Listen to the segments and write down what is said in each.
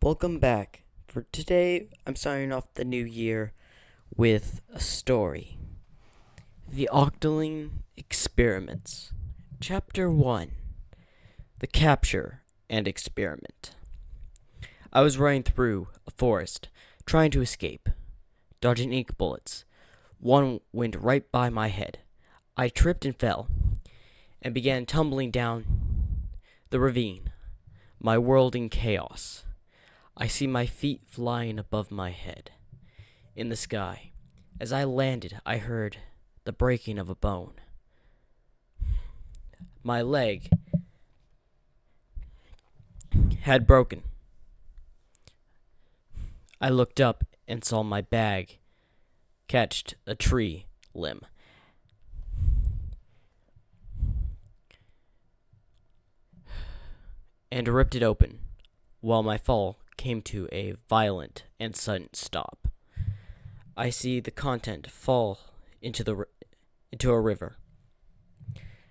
Welcome back. For today, I'm starting off the new year with a story. The Octoling Experiments. Chapter 1. The Capture and Experiment. I was running through a forest, trying to escape, dodging ink bullets. One went right by my head. I tripped and fell, and began tumbling down the ravine, my world in chaos. I see my feet flying above my head, in the sky. As I landed, I heard the breaking of a bone. My leg had broken. I looked up and saw my bag catch a tree limb. And ripped it open, while my fall came to a violent and sudden stop. I see the content fall into a river.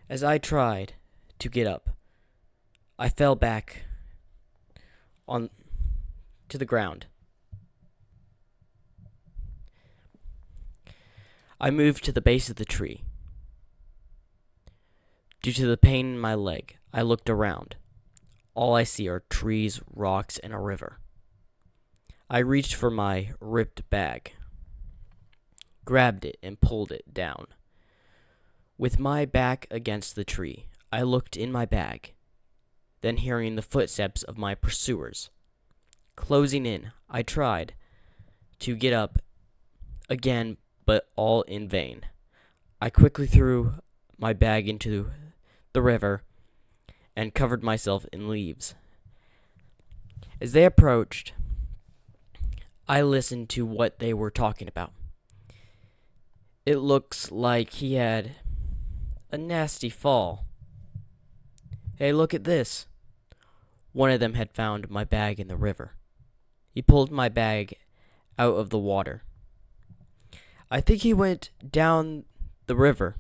As I tried to get up, I fell back on to the ground. I moved to the base of the tree. Due to the pain in my leg, I looked around. All I see are trees, rocks, and a river. I reached for my ripped bag, grabbed it, and pulled it down. With my back against the tree, I looked in my bag, then hearing the footsteps of my pursuers closing in, I tried to get up again, but all in vain. I quickly threw my bag into the river and covered myself in leaves. As they approached, I listened to what they were talking about. It looks like he had a nasty fall. Hey, look at this. One of them had found my bag in the river. He pulled my bag out of the water. I think he went down the river,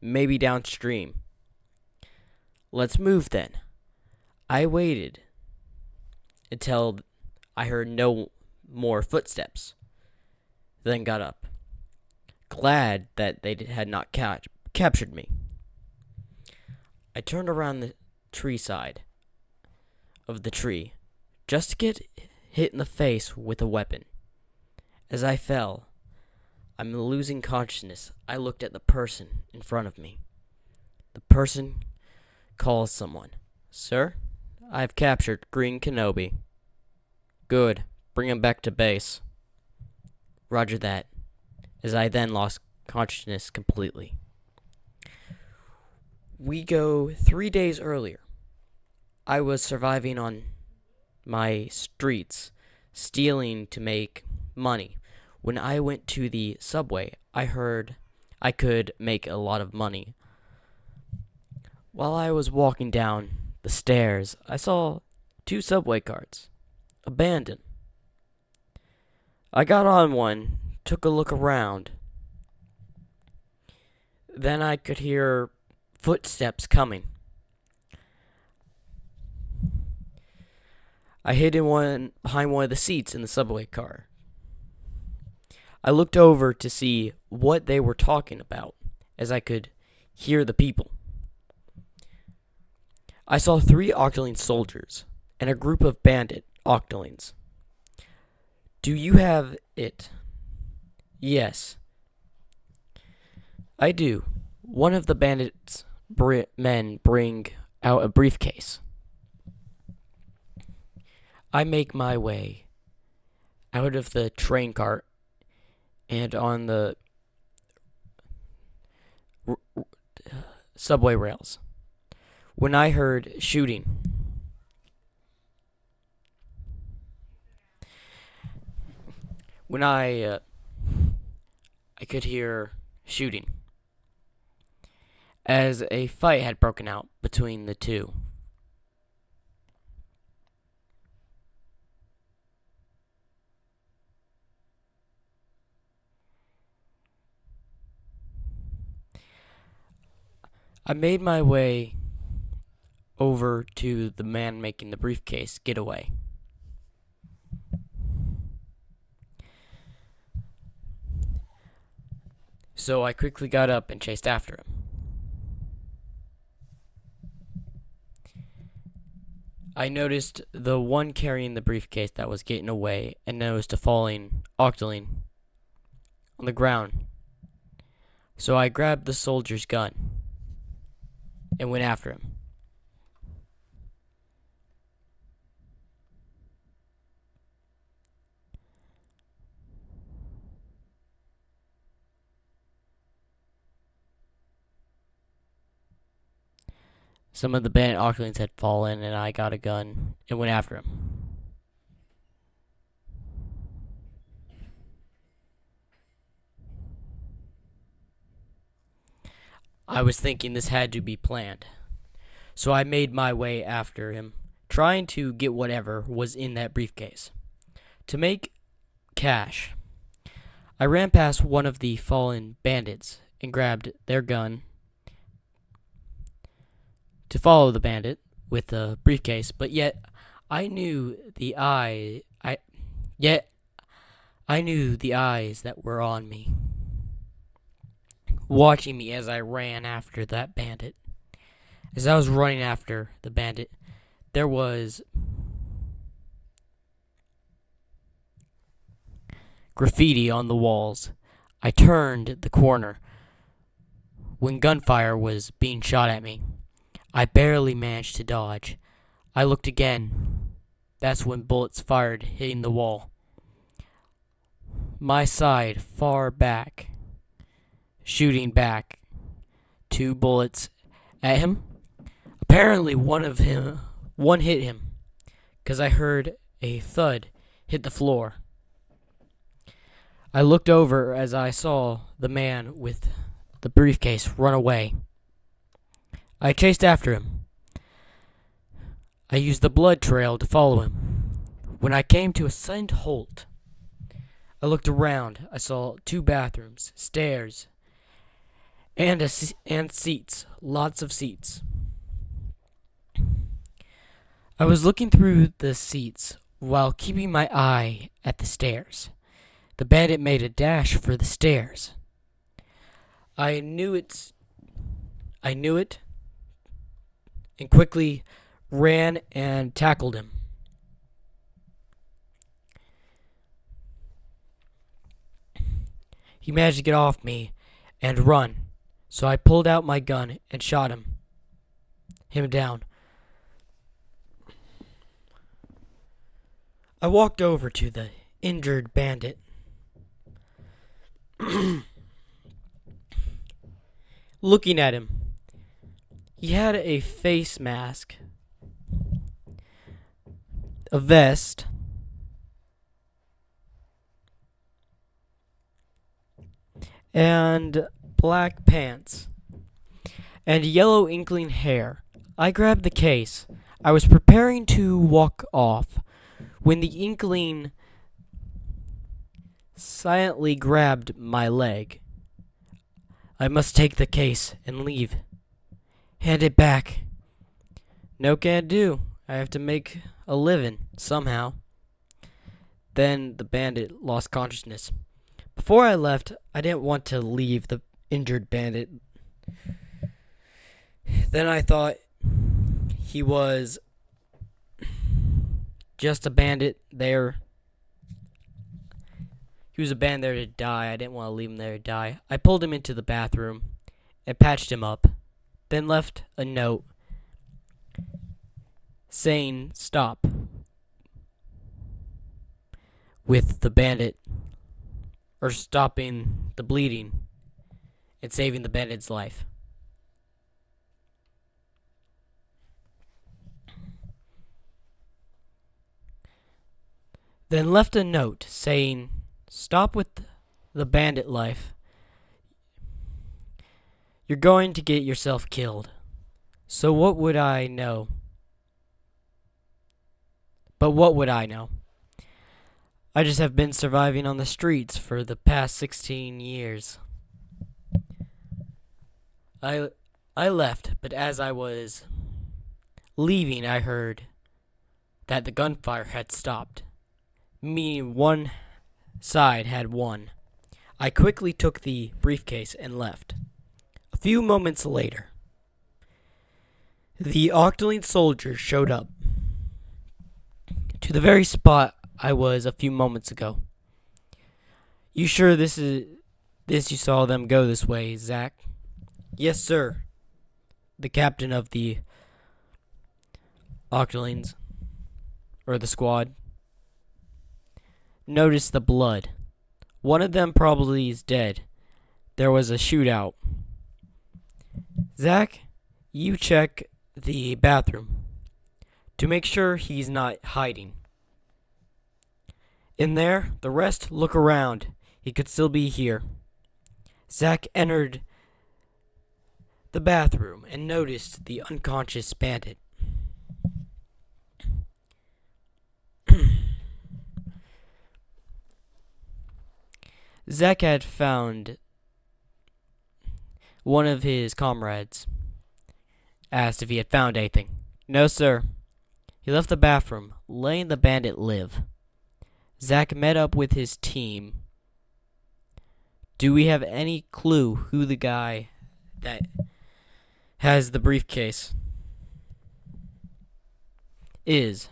maybe downstream. Let's move then. I waited until I heard no more footsteps, then got up, glad that they had not captured me. I turned around the tree side of the tree just to get hit in the face with a weapon. As I fell, I'm losing consciousness. I looked at the person in front of me. The person calls someone. Sir, I've captured Greenkenobi. Good. Bring him back to base. Roger that. As I then lost consciousness completely. We go 3 days earlier. I was surviving on my streets, stealing to make money. When I went to the subway, I heard I could make a lot of money. While I was walking down the stairs, I saw 2 subway carts, abandoned. I got on one, took a look around. Then I could hear footsteps coming. I hid behind one of the seats in the subway car. I looked over to see what they were talking about, as I could hear the people. I saw 3 Octoling soldiers and a group of bandit Octolings. Do you have it? Yes. I do. One of the bandits' men bring out a briefcase. I make my way out of the train cart and on the subway rails. When I heard shooting, I could hear shooting, as a fight had broken out between the two. I made my way over to the man making the briefcase getaway. So I quickly got up and chased after him. I noticed the one carrying the briefcase that was getting away and noticed a falling Octoling on the ground. So I grabbed the soldier's gun and went after him. Some of the bandit Octolings had fallen, and I got a gun and went after him. I was thinking this had to be planned, so I made my way after him, trying to get whatever was in that briefcase. To make cash, I ran past one of the fallen bandits and grabbed their gun to follow the bandit with the briefcase, but yet I knew the eyes that were on me, watching me as I ran after that bandit. As I was running after the bandit, there was graffiti on the walls. I turned the corner when gunfire was being shot at me. I barely managed to dodge. I looked again. That's when bullets fired, hitting the wall. My side, far back, shooting back. 2 bullets at him. Apparently one hit him, because I heard a thud hit the floor. I looked over as I saw the man with the briefcase run away. I chased after him. I used the blood trail to follow him. When I came to a sudden halt, I looked around. I saw 2 bathrooms, stairs, and seats. Lots of seats. I was looking through the seats while keeping my eye at the stairs. The bandit made a dash for the stairs. I knew it, and quickly ran and tackled him. He managed to get off me and run, so I pulled out my gun and shot him down. I walked over to the injured bandit. Looking at him, he had a face mask, a vest, and black pants, and yellow inkling hair. I grabbed the case. I was preparing to walk off when the inkling silently grabbed my leg. I must take the case and leave. Hand it back. No can do. I have to make a living somehow. Then the bandit lost consciousness. Before I left, I didn't want to leave the injured bandit. Then I thought he was just a bandit there. He was a bandit there to die. I didn't want to leave him there to die. I pulled him into the bathroom and patched him up, then left a note saying stop with the bandit, or stopping the bleeding and saving the bandit's life. Then left a note saying stop with the bandit life. You're going to get yourself killed. So what would I know? But what would I know? I just have been surviving on the streets for the past 16 years. I left, but as I was leaving, I heard that the gunfire had stopped, meaning one side had won. I quickly took the briefcase and left. A few moments later, the Octoling soldiers showed up to the very spot I was a few moments ago. You sure this you saw them go this way, Zach? Yes, sir. The captain of the Octolings, or the squad, noticed the blood. One of them probably is dead. There was a shootout. Zach, you check the bathroom to make sure he's not hiding. In there, the rest look around. He could still be here. Zach entered the bathroom and noticed the unconscious bandit. Zach had found one of his comrades. Asked if he had found anything. No, sir. He left the bathroom, letting the bandit live. Zach met up with his team. Do we have any clue who the guy that has the briefcase is?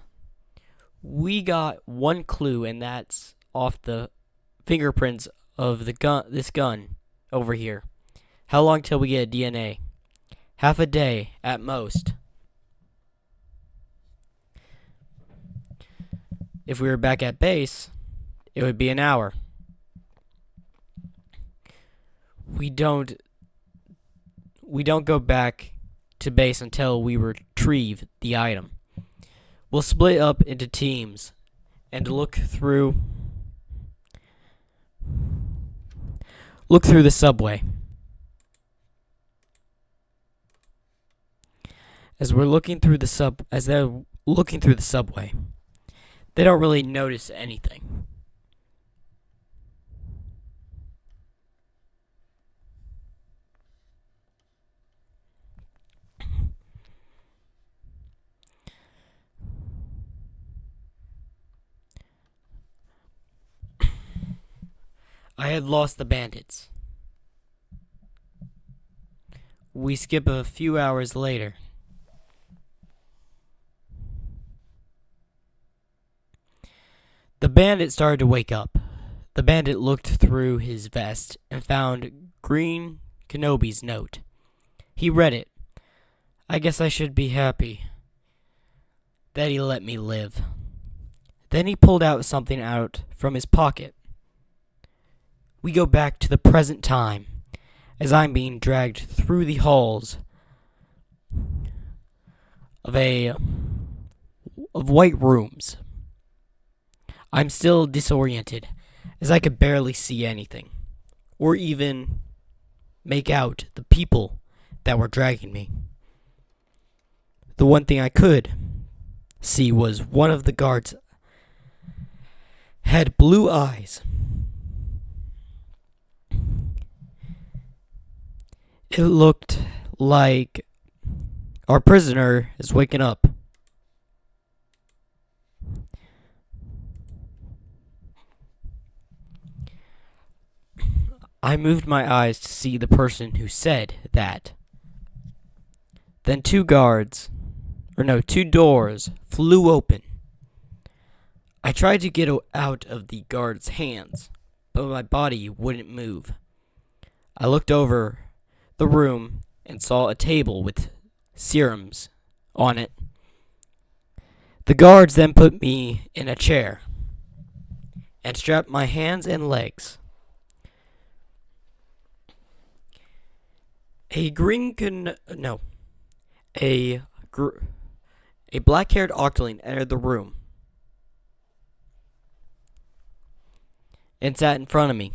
We got one clue, and that's off the fingerprints of the gun. This gun over here. How long till we get a DNA? Half a day at most. If we were back at base, it would be an hour. We don't go back to base until we retrieve the item. We'll split up into teams and look through the subway. As they're looking through the subway, they don't really notice anything. I had lost the bandits. We skip a few hours later. The bandit started to wake up. The bandit looked through his vest and found Greenkenobi's note. He read it. I guess I should be happy that he let me live. Then he pulled out something out from his pocket. We go back to the present time as I'm being dragged through the halls of white rooms. I'm still disoriented, as I could barely see anything, or even make out the people that were dragging me. The one thing I could see was one of the guards had blue eyes. It looked like our prisoner is waking up. I moved my eyes to see the person who said that. Then two doors flew open. I tried to get out of the guard's hands, but my body wouldn't move. I looked over the room and saw a table with serums on it. The guards then put me in a chair and strapped my hands and legs. A black-haired Octoling entered the room and sat in front of me,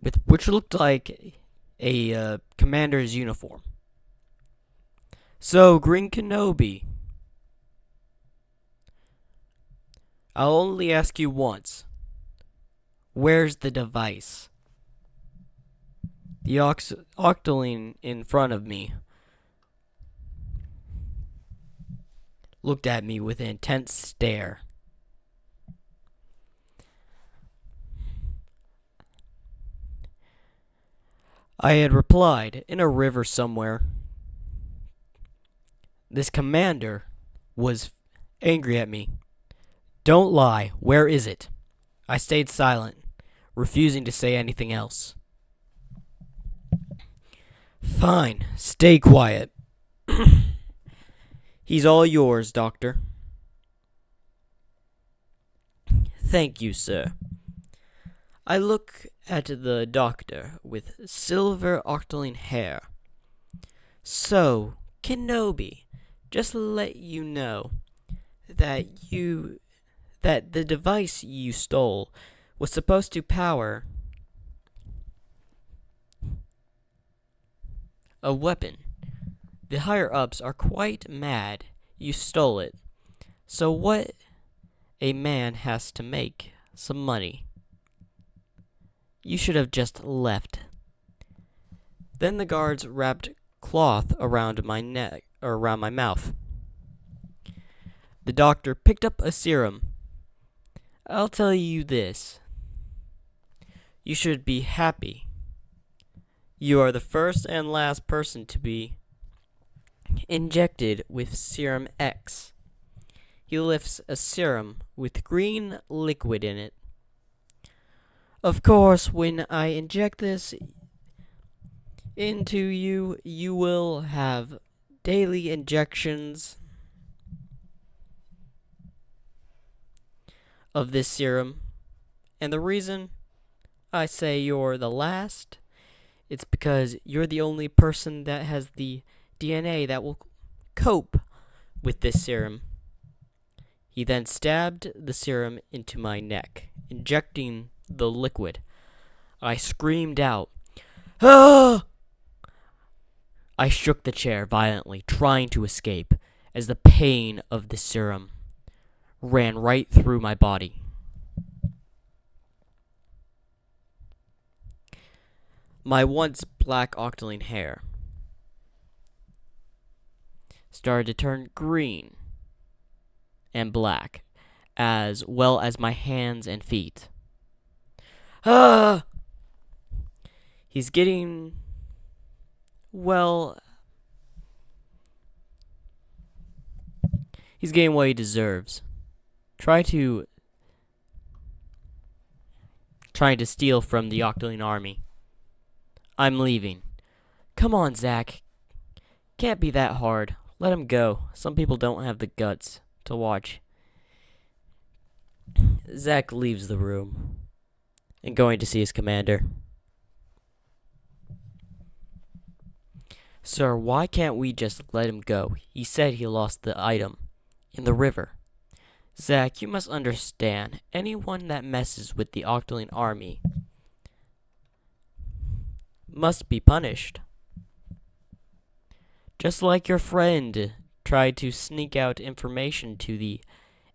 with which looked like a commander's uniform. So, Greenkenobi, I'll only ask you once. Where's the device? The Octoling in front of me looked at me with an intense stare. I had replied, in a river somewhere. This commander was angry at me. Don't lie, where is it? I stayed silent, refusing to say anything else. Fine, stay quiet. He's all yours, Doctor. Thank you, sir. I look at the doctor with silver octoling hair. So, Kenobi, just to let you know that the device you stole was supposed to power a weapon. The higher-ups are quite mad you stole it. So what a man has to make some money. You should have just left. Then the guards wrapped cloth around my neck, or around my mouth. The doctor picked up a serum. I'll tell you this. You should be happy. You are the first and last person to be injected with Serum X. He lifts a serum with green liquid in it. Of course, when I inject this into you, you will have daily injections of this serum. And the reason I say you're the last, it's because you're the only person that has the DNA that will cope with this serum. He then stabbed the serum into my neck, injecting the liquid. I screamed out, "Ah!" I shook the chair violently, trying to escape, as the pain of the serum ran right through my body. My once black octoling hair started to turn green and black, as well as my hands and feet. Ah! He's getting, well, he's getting what he deserves. Trying to steal from the Octoling army. I'm leaving. Come on, Zach. Can't be that hard. Let him go. Some people don't have the guts to watch. Zach leaves the room and going to see his commander. Sir, why can't we just let him go? He said he lost the item in the river. Zach, you must understand, anyone that messes with the Octoling army must be punished. Just like your friend tried to sneak out information to the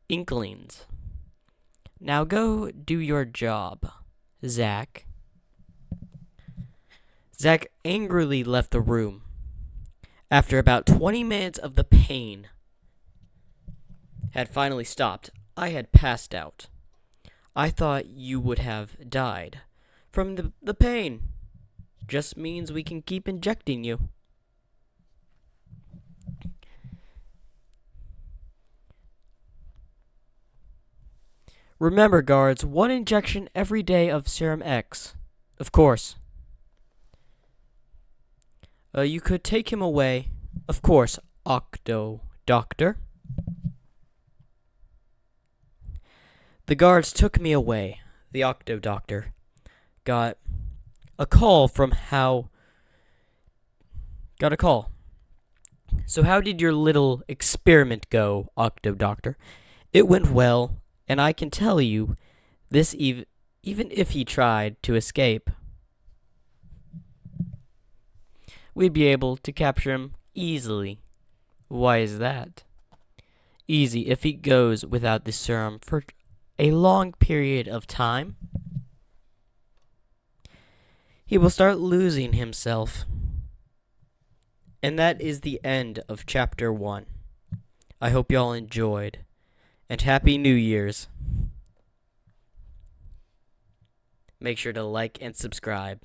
Inklings. Now go do your job, Zach. Zach angrily left the room. After about 20 minutes of the pain had finally stopped, I had passed out. I thought you would have died from the pain. Just means we can keep injecting you. Remember, guards, 1 injection every day of Serum X. Of course. You could take him away. Of course, Octo Doctor. The guards took me away. The Octo Doctor got a call from Got a call. So how did your little experiment go, Octo Doctor? It went well, and I can tell you, this even if he tried to escape, we'd be able to capture him easily. Why is that? Easy if he goes without the serum for a long period of time. He will start losing himself. And that is the end of Chapter 1. I hope y'all enjoyed. And Happy New Year's. Make sure to like and subscribe.